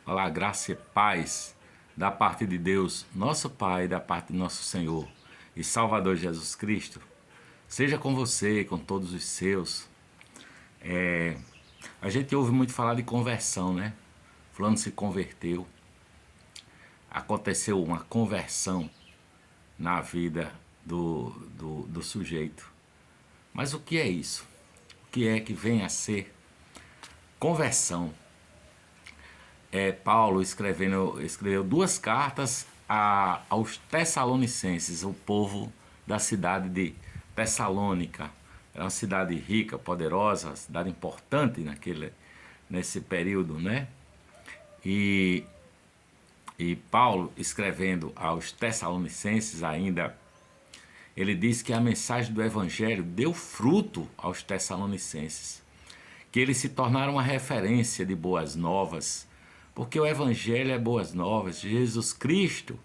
Olá, graça e paz da parte de Deus, nosso Pai, da parte de nosso Senhor e Salvador Jesus Cristo. Seja com você e com todos os seus. A gente ouve muito falar de conversão, né? Fulano se converteu. Aconteceu uma conversão na vida do sujeito. Mas o que é isso? O que é que vem a ser conversão? Paulo escreveu duas cartas aos Tessalonicenses, o povo da cidade de Tessalônica. Era uma cidade rica, poderosa, cidade importante nesse período, né? E, e Paulo, escrevendo aos Tessalonicenses ainda, ele diz que a mensagem do Evangelho deu fruto aos Tessalonicenses, que eles se tornaram uma referência de boas novas, porque o Evangelho é boas novas. Jesus Cristo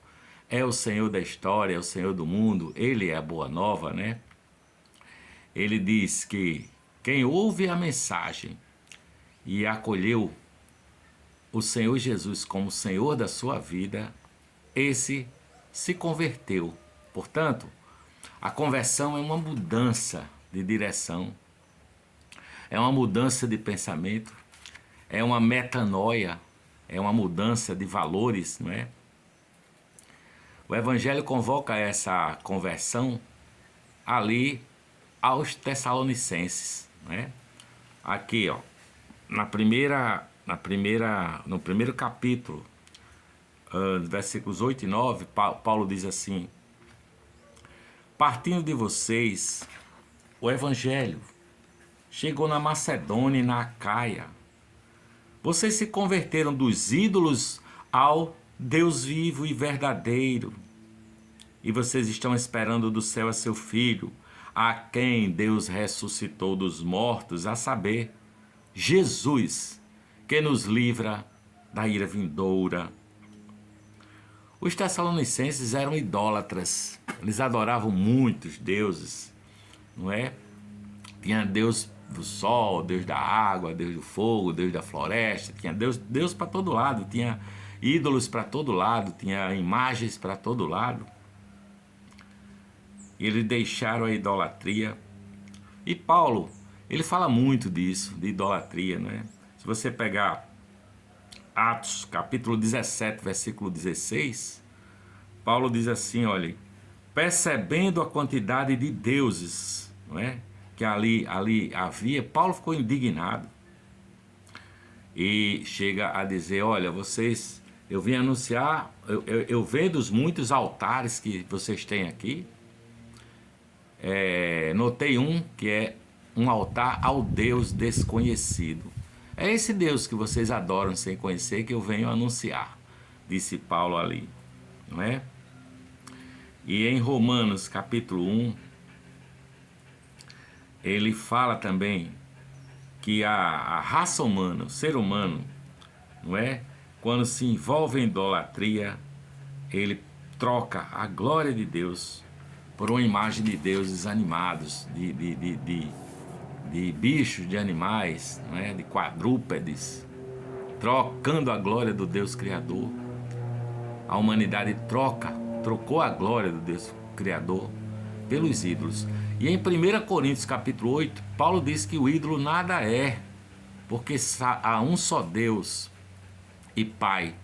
é o Senhor da história, é o Senhor do mundo, Ele é a boa nova, né? Ele diz que quem ouve a mensagem e acolheu o Senhor Jesus como Senhor da sua vida, esse se converteu. Portanto, a conversão é uma mudança de direção, é uma mudança de pensamento, é uma metanoia, é uma mudança de valores, não é? O Evangelho convoca essa conversão ali aos Tessalonicenses, né? Aqui, ó, no primeiro capítulo, versículos 8 e 9, Paulo diz assim: partindo de vocês, o Evangelho chegou na Macedônia e na Acaia. Vocês se converteram dos ídolos ao Deus vivo e verdadeiro. E vocês estão esperando do céu a seu Filho, a quem Deus ressuscitou dos mortos, a saber, Jesus, que nos livra da ira vindoura. Os tessalonicenses eram idólatras. Eles adoravam muitos deuses, não é? Tinha Deus do sol, Deus da água, Deus do fogo, Deus da floresta, tinha Deus para todo lado, tinha ídolos para todo lado, tinha imagens para todo lado. E eles deixaram a idolatria. E Paulo, ele fala muito disso, de idolatria, né? Se você pegar Atos, capítulo 17, versículo 16, Paulo diz assim, olha, percebendo a quantidade de deuses, não é? Que ali havia, Paulo ficou indignado e chega a dizer, olha, vocês, eu vim anunciar, eu vendo os muitos altares que vocês têm aqui, notei um que é um altar ao Deus desconhecido. É esse Deus que vocês adoram sem conhecer que eu venho anunciar, disse Paulo ali, não é? E em Romanos capítulo 1, ele fala também que a raça humana, o ser humano, não é? Quando se envolve em idolatria, ele troca a glória de Deus por uma imagem de deuses animados, de bichos, de animais, não é? De quadrúpedes, trocando a glória do Deus Criador. A humanidade trocou a glória do Deus Criador pelos ídolos. E em 1 Coríntios capítulo 8, Paulo diz que o ídolo nada é, porque há um só Deus e Pai,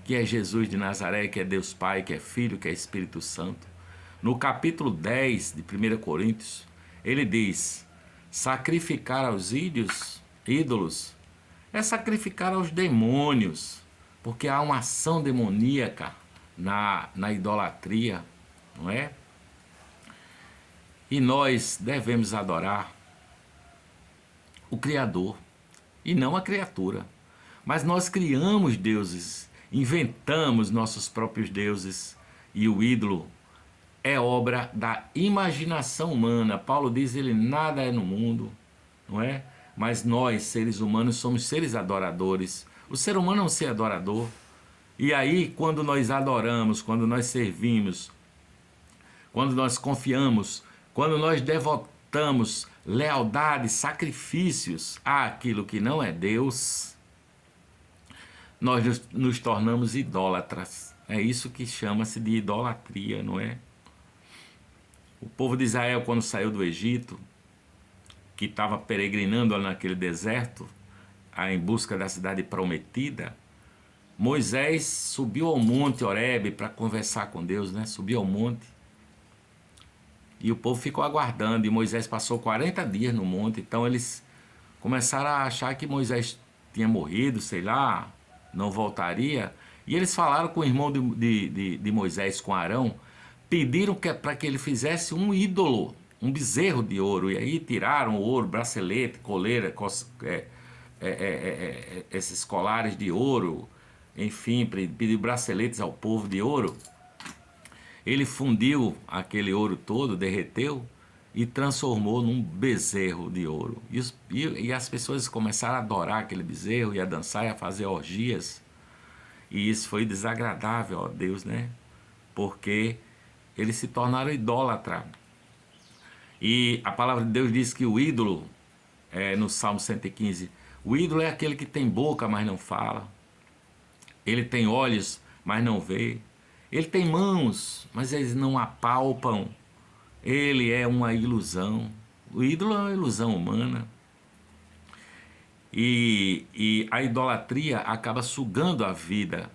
que é Jesus de Nazaré, que é Deus Pai, que é Filho, que é Espírito Santo. No capítulo 10 de 1 Coríntios, ele diz, sacrificar aos ídolos é sacrificar aos demônios, porque há uma ação demoníaca na idolatria, não é? E nós devemos adorar o Criador e não a criatura. Mas nós criamos deuses, inventamos nossos próprios deuses e o ídolo é obra da imaginação humana. Paulo diz, ele nada é no mundo, não é? Mas nós, seres humanos, somos seres adoradores. O ser humano é um ser adorador. E aí, quando nós adoramos, quando nós servimos, quando nós confiamos, quando nós devotamos lealdade, sacrifícios àquilo que não é Deus, nós nos tornamos idólatras. É isso que chama-se de idolatria, não é? O povo de Israel, quando saiu do Egito, que estava peregrinando naquele deserto, em busca da cidade prometida, Moisés subiu ao monte Horebe para conversar com Deus, né? Subiu ao monte. E o povo ficou aguardando, e Moisés passou 40 dias no monte, então eles começaram a achar que Moisés tinha morrido, sei lá, não voltaria. E eles falaram com o irmão de Moisés, com Arão, pediram para que ele fizesse um ídolo, um bezerro de ouro. E aí tiraram o ouro, bracelete, coleira, esses colares de ouro, enfim, pediu braceletes ao povo de ouro. Ele fundiu aquele ouro todo, derreteu e transformou num bezerro de ouro. E as pessoas começaram a adorar aquele bezerro e a dançar e a fazer orgias. E isso foi desagradável a Deus, né? Porque eles se tornaram idólatras. E a palavra de Deus diz que o ídolo, no Salmo 115, o ídolo é aquele que tem boca, mas não fala. Ele tem olhos, mas não vê. Ele tem mãos, mas eles não apalpam. Ele é uma ilusão. O ídolo é uma ilusão humana. E a idolatria acaba sugando a vida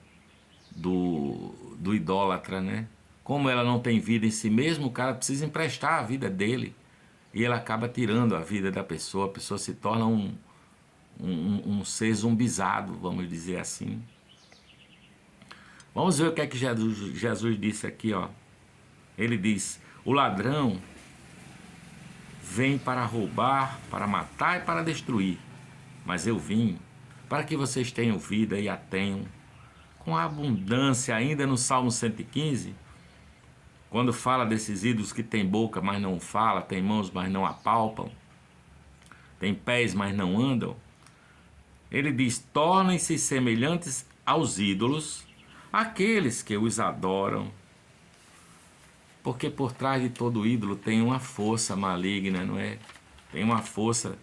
do idólatra, né? Como ela não tem vida em si mesmo, o cara precisa emprestar a vida dele. E ela acaba tirando a vida da pessoa. A pessoa se torna um ser zumbizado, vamos dizer assim. Vamos ver o que é que Jesus disse aqui, ó. Ele diz: o ladrão vem para roubar, para matar e para destruir. Mas eu vim para que vocês tenham vida e a tenham com abundância. Ainda no Salmo 115, quando fala desses ídolos que tem boca, mas não fala, tem mãos, mas não apalpam, tem pés, mas não andam, ele diz: tornem-se semelhantes aos ídolos aqueles que os adoram, porque por trás de todo ídolo tem uma força maligna, não é? Tem uma força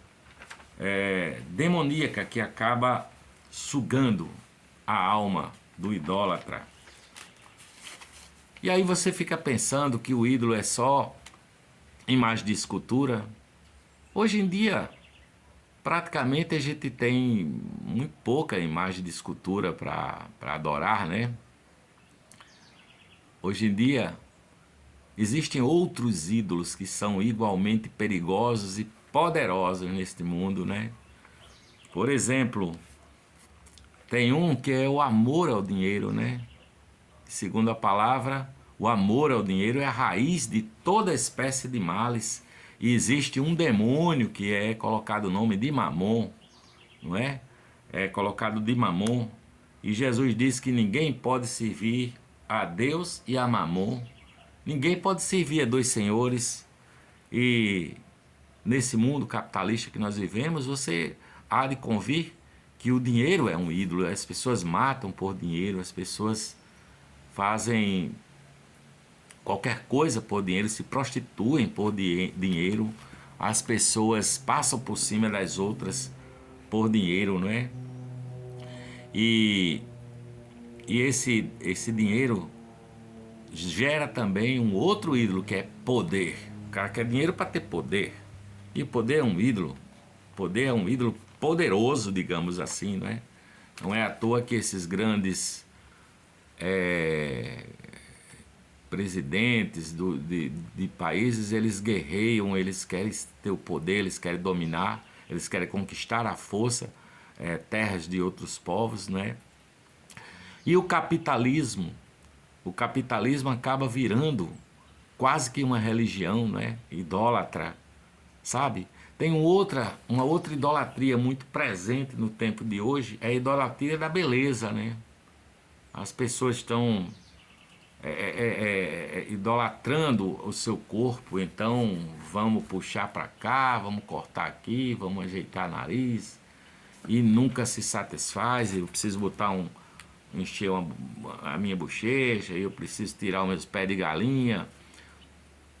demoníaca que acaba sugando a alma do idólatra. E aí você fica pensando que o ídolo é só imagem de escultura. Hoje em dia, praticamente a gente tem muito pouca imagem de escultura para adorar, né? Hoje em dia, existem outros ídolos que são igualmente perigosos e poderosos neste mundo, né? Por exemplo, tem um que é o amor ao dinheiro, né? Segundo a palavra, o amor ao dinheiro é a raiz de toda espécie de males. E existe um demônio que é colocado o nome de Mamon, não é? É colocado de Mamon. E Jesus diz que ninguém pode servir a Deus e a Mamon. Ninguém pode servir a dois senhores. E nesse mundo capitalista que nós vivemos, você há de convir que o dinheiro é um ídolo. As pessoas matam por dinheiro, as pessoas fazem qualquer coisa por dinheiro, se prostituem por dinheiro, as pessoas passam por cima das outras por dinheiro, não é? E esse dinheiro gera também um outro ídolo que é poder. O cara quer dinheiro para ter poder. E o poder é um ídolo. Poder é um ídolo poderoso, digamos assim, não é? Não é à toa que esses grandes presidentes de países, eles guerreiam, eles querem ter o poder, eles querem dominar, eles querem conquistar à força terras de outros povos, né? E o capitalismo acaba virando quase que uma religião, né? Idólatra, sabe? Tem uma outra idolatria muito presente no tempo de hoje, é a idolatria da beleza, né? As pessoas estão idolatrando o seu corpo, então vamos puxar para cá, vamos cortar aqui, vamos ajeitar nariz, e nunca se satisfaz. Eu preciso botar encher a minha bochecha, eu preciso tirar os meus pés de galinha,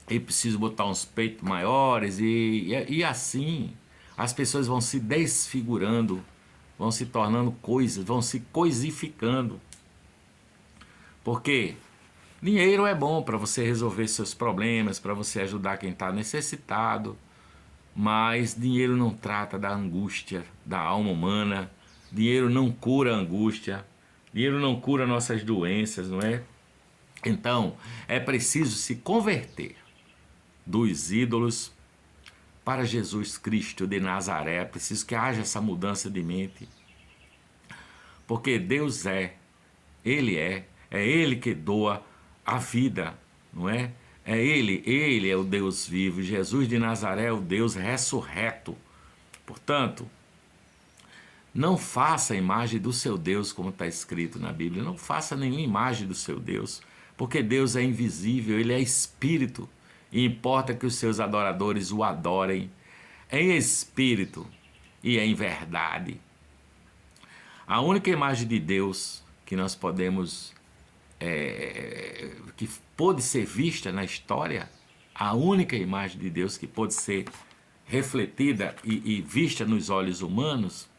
e preciso botar uns peitos maiores, e assim as pessoas vão se desfigurando, vão se tornando coisas, vão se coisificando. Porque dinheiro é bom para você resolver seus problemas, para você ajudar quem está necessitado, mas dinheiro não trata da angústia da alma humana, dinheiro não cura a angústia, dinheiro não cura nossas doenças, não é? Então, é preciso se converter dos ídolos para Jesus Cristo de Nazaré. É preciso que haja essa mudança de mente, porque Deus Ele é Ele que doa a vida, não é? Ele é o Deus vivo, Jesus de Nazaré é o Deus ressurreto. Portanto, não faça a imagem do seu Deus, como está escrito na Bíblia, não faça nenhuma imagem do seu Deus, porque Deus é invisível, Ele é Espírito, e importa que os seus adoradores o adorem em espírito e em verdade. A única imagem de Deus que nós podemos, que pôde ser vista na história, a única imagem de Deus que pôde ser refletida e vista nos olhos humanos,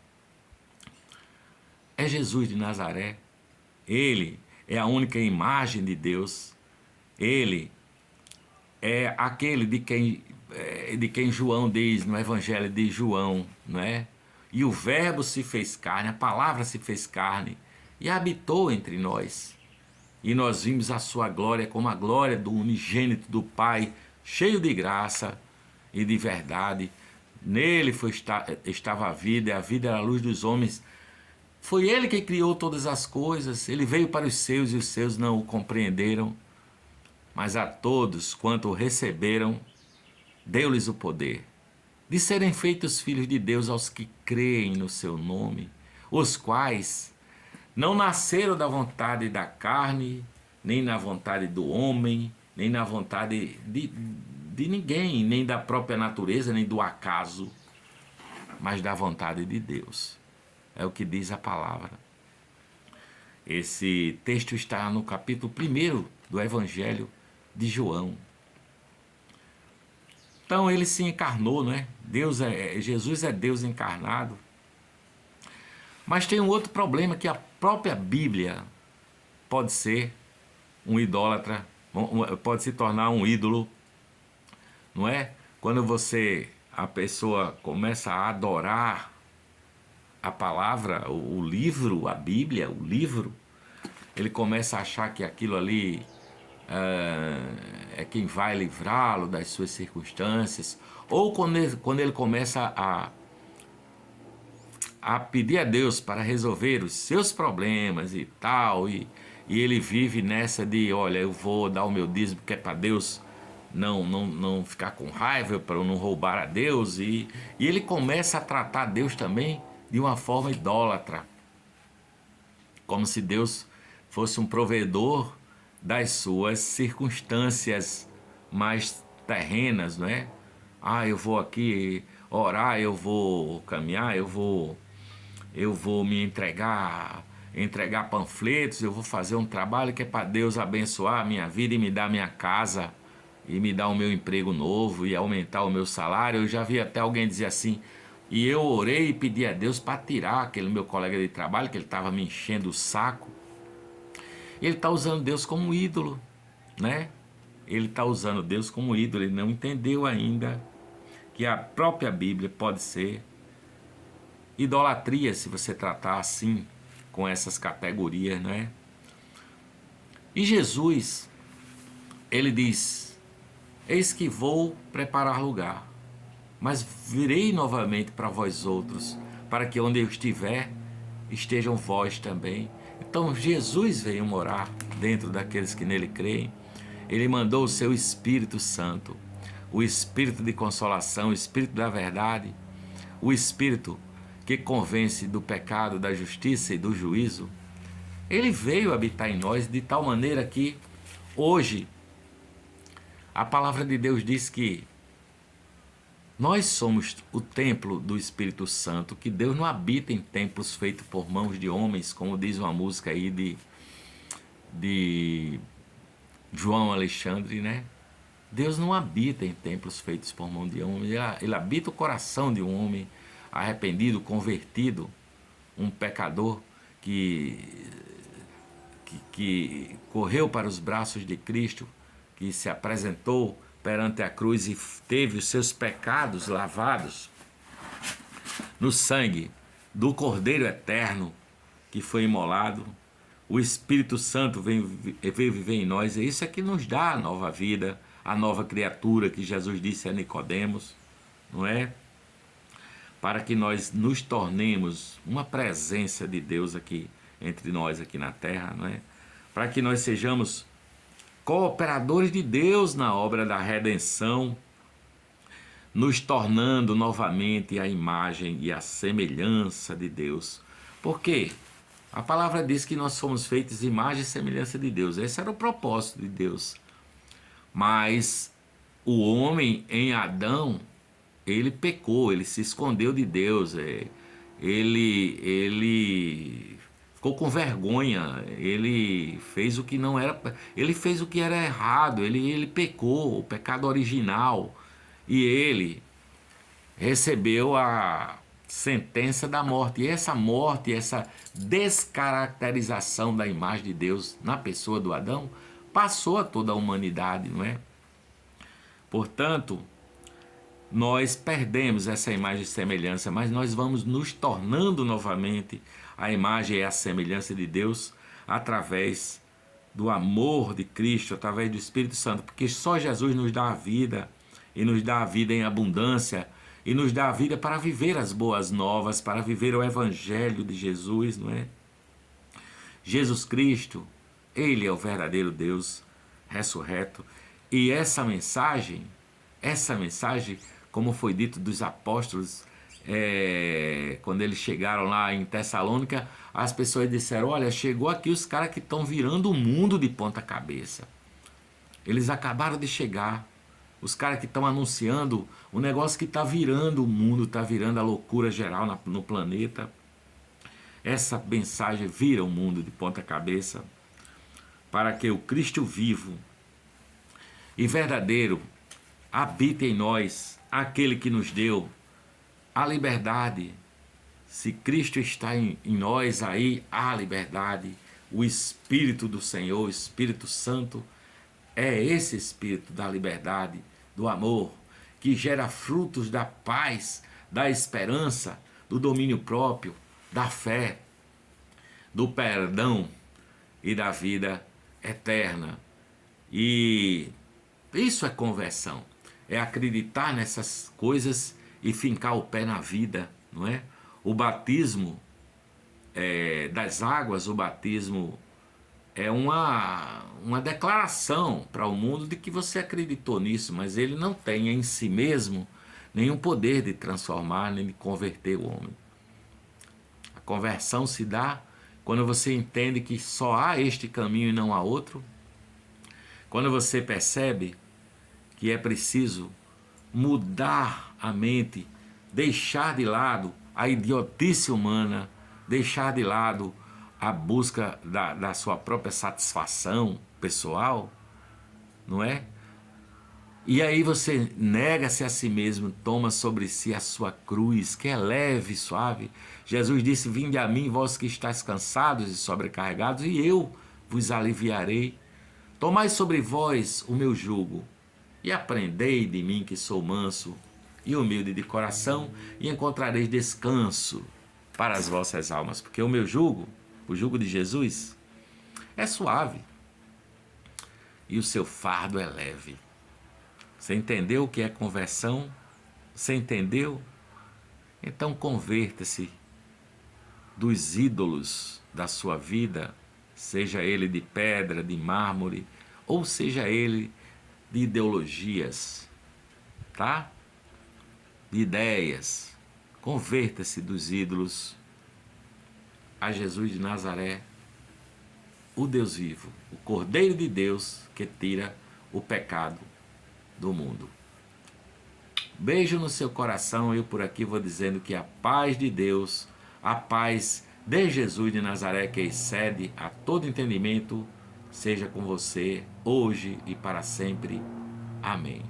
é Jesus de Nazaré. Ele é a única imagem de Deus. Ele é aquele de quem João diz no Evangelho de João, não é? E o Verbo se fez carne, a palavra se fez carne e habitou entre nós. E nós vimos a sua glória como a glória do unigênito do Pai, cheio de graça e de verdade. Nele estava a vida, e a vida era a luz dos homens. Foi Ele que criou todas as coisas. Ele veio para os seus e os seus não o compreenderam. Mas a todos quanto o receberam, deu-lhes o poder de serem feitos filhos de Deus aos que creem no seu nome, os quais não nasceram da vontade da carne, nem na vontade do homem, nem na vontade de ninguém, nem da própria natureza, nem do acaso, mas da vontade de Deus. É o que diz a palavra. Esse texto está no capítulo 1 do Evangelho de João. Então ele se encarnou, não é? Jesus é Deus encarnado. Mas tem um outro problema, que a própria Bíblia pode ser um idólatra, pode se tornar um ídolo, não é? Quando a pessoa começa a adorar a palavra, o livro, a Bíblia, o livro, ele começa a achar que aquilo ali é quem vai livrá-lo das suas circunstâncias, ou quando ele começa a pedir a Deus para resolver os seus problemas e tal, e ele vive nessa de, olha, eu vou dar o meu dízimo que é para Deus não ficar com raiva, para eu não roubar a Deus, e ele começa a tratar Deus também de uma forma idólatra, como se Deus fosse um provedor das suas circunstâncias mais terrenas, não é? Eu vou aqui orar, eu vou caminhar, eu vou me entregar panfletos, eu vou fazer um trabalho que é para Deus abençoar a minha vida e me dar minha casa, e me dar o meu emprego novo e aumentar o meu salário. Eu já vi até alguém dizer assim, e eu orei e pedi a Deus para tirar aquele meu colega de trabalho, que ele estava me enchendo o saco. Ele está usando Deus como ídolo, né? Ele está usando Deus como ídolo, ele não entendeu ainda que a própria Bíblia pode ser idolatria, se você tratar assim, com essas categorias, não é? E Jesus, ele diz, eis que vou preparar lugar, mas virei novamente para vós outros, para que onde eu estiver, estejam vós também. Então Jesus veio morar dentro daqueles que nele creem. Ele mandou o seu Espírito Santo, o Espírito de consolação, o Espírito da verdade, o Espírito que convence do pecado, da justiça e do juízo. Ele veio habitar em nós de tal maneira que hoje a palavra de Deus diz que nós somos o templo do Espírito Santo, que Deus não habita em templos feitos por mãos de homens, como diz uma música aí de João Alexandre, né? Deus não habita em templos feitos por mão de homens, ele habita o coração de um homem arrependido, convertido, um pecador que correu para os braços de Cristo, que se apresentou perante a cruz e teve os seus pecados lavados no sangue do Cordeiro Eterno que foi imolado. O Espírito Santo veio viver em nós, e isso é que nos dá a nova vida, a nova criatura que Jesus disse a Nicodemos, não é? Para que nós nos tornemos uma presença de Deus aqui entre nós aqui na terra, não é? Para que nós sejamos cooperadores de Deus na obra da redenção, nos tornando novamente a imagem e a semelhança de Deus. Por quê? A palavra diz que nós somos feitos imagem e semelhança de Deus. Esse era o propósito de Deus. Mas o homem em Adão, ele pecou, ele se escondeu de Deus, ele ficou com vergonha, ele fez o que não era, ele fez o que era errado, ele pecou, o pecado original, e ele recebeu a sentença da morte. E essa morte, essa descaracterização da imagem de Deus na pessoa do Adão, passou a toda a humanidade, não é? Portanto, nós perdemos essa imagem e semelhança, mas nós vamos nos tornando novamente a imagem e a semelhança de Deus através do amor de Cristo, através do Espírito Santo, porque só Jesus nos dá a vida, e nos dá a vida em abundância, e nos dá a vida para viver as boas novas, para viver o Evangelho de Jesus, não é? Jesus Cristo, Ele é o verdadeiro Deus ressurreto, e essa mensagem, como foi dito dos apóstolos, quando eles chegaram lá em Tessalônica, as pessoas disseram: olha, chegou aqui os caras que estão virando o mundo de ponta cabeça. Eles acabaram de chegar, os caras que estão anunciando um negócio que está virando o mundo, está virando a loucura geral no planeta. Essa mensagem vira o mundo de ponta cabeça, para que o Cristo vivo e verdadeiro habite em nós, aquele que nos deu a liberdade. Se Cristo está em nós, aí há liberdade. O Espírito do Senhor, o Espírito Santo, é esse Espírito da liberdade, do amor, que gera frutos da paz, da esperança, do domínio próprio, da fé, do perdão e da vida eterna. E isso é conversão, é acreditar nessas coisas e fincar o pé na vida, não é? O batismo das águas, o batismo é uma declaração para o mundo de que você acreditou nisso, mas ele não tem em si mesmo nenhum poder de transformar nem de converter o homem. A conversão se dá quando você entende que só há este caminho e não há outro, quando você percebe que é preciso mudar a mente, deixar de lado a idiotice humana, deixar de lado a busca da sua própria satisfação pessoal, não é? E aí você nega-se a si mesmo, toma sobre si a sua cruz, que é leve e suave. Jesus disse: vinde a mim, vós que estáis cansados e sobrecarregados, e eu vos aliviarei. Tomai sobre vós o meu jugo, e aprendei de mim, que sou manso e humilde de coração, e encontrareis descanso para as vossas almas, porque o meu jugo, o jugo de Jesus, é suave e o seu fardo é leve. Você entendeu o que é conversão? Você entendeu? Então converta-se dos ídolos da sua vida, seja ele de pedra, de mármore, ou seja ele de ideologias, tá? De ideias. Converta-se dos ídolos a Jesus de Nazaré, o Deus vivo, o Cordeiro de Deus que tira o pecado do mundo. Beijo no seu coração. Eu por aqui vou dizendo que a paz de Deus, a paz de Jesus de Nazaré, que excede a todo entendimento, seja com você hoje e para sempre. Amém.